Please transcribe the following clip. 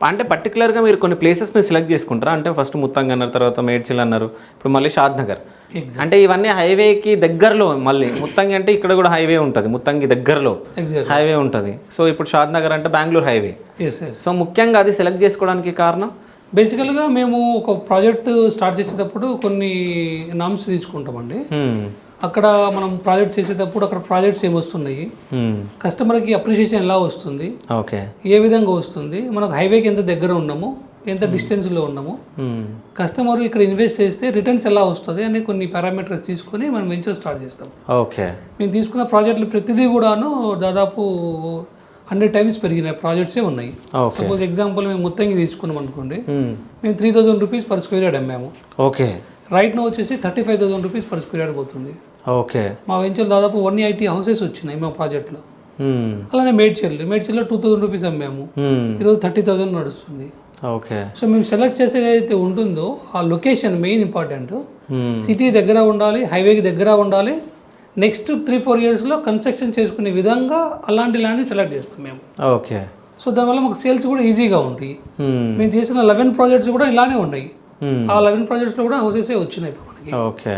అంటే పర్టికులర్గా మీరు కొన్ని ప్లేసెస్ని సెలెక్ట్ చేసుకుంటారా? అంటే ఫస్ట్ ముత్తంగి అన్నారు, తర్వాత మేడ్చల్ అన్నారు, ఇప్పుడు మళ్ళీ షాద్ నగర్. అంటే ఇవన్నీ హైవేకి దగ్గరలో, మళ్ళీ ముత్తంగి అంటే ఇక్కడ కూడా హైవే ఉంటుంది, ముత్తంగి దగ్గరలో హైవే ఉంటుంది. సో ఇప్పుడు షాద్ నగర్ అంటే బెంగళూరు హైవే. సో ముఖ్యంగా అది సెలెక్ట్ చేసుకోవడానికి కారణం బేసికల్గా మేము ఒక ప్రాజెక్ట్ స్టార్ట్ చేసేటప్పుడు కొన్ని నామ్స్ తీసుకుంటామండి. అక్కడ మనం ప్రాజెక్ట్ చేసేటప్పుడు అక్కడ ప్రాజెక్ట్స్ ఏమి వస్తున్నాయి, కస్టమర్కి అప్రిషియేషన్ ఎలా వస్తుంది, ఓకే ఏ విధంగా వస్తుంది, మనకు హైవేకి ఎంత దగ్గర ఉన్నాము, ఎంత డిస్టెన్స్లో ఉన్నాము, కస్టమర్ ఇక్కడ ఇన్వెస్ట్ చేస్తే రిటర్న్స్ ఎలా వస్తుంది అనే కొన్ని పారామీటర్స్ తీసుకొని మనం వెంచర్ స్టార్ట్ చేస్తాం. ఓకే. మేము తీసుకున్న ప్రాజెక్టులు ప్రతిదీ కూడాను దాదాపు 100 times పెరిగిన ప్రాజెక్ట్సే ఉన్నాయి. సపోజ్ ఎగ్జాంపుల్ మేము ముత్తంగి తీసుకున్నాం అనుకోండి, మేము 3000 రూపీస్ పర్ స్క్వేర్ యార్డ్ అమ్మాము. ఓకే. రైట్ నో వచ్చేసి 35,000 రూపీస్ పర్ స్క్వేర్ యార్డ్ పోతుంది. ఓకే. మా వెంచర్ దాదాపు 180 హౌసెస్ వచ్చినాయి మా ప్రాజెక్ట్లో. అలానే మేడ్చల్లో 2000 రూపీస్ అమ్మాము, ఈరోజు 30,000 నడుస్తుంది. ఓకే. సో మేము సెలెక్ట్ చేసేది ఏదైతే ఉంటుందో ఆ లొకేషన్ మెయిన్ ఇంపార్టెంట్. సిటీ దగ్గర ఉండాలి, హైవేకి దగ్గర ఉండాలి. నెక్స్ట్ 3-4 yearsలో కన్స్ట్రక్షన్ చేసుకునే విధంగా అలాంటి ల్యాండ్ని సెలెక్ట్ చేస్తాం మేము. ఓకే. సో దానివల్ల మాకు సేల్స్ కూడా ఈజీగా ఉంటాయి. మేము చేసిన 11 ప్రాజెక్ట్స్ కూడా ఇలానే ఉన్నాయి. ఆ 11 ప్రాజెక్ట్స్లో కూడా హౌసెసే వచ్చినాయి ఇప్పుడు మనకి. ఓకే.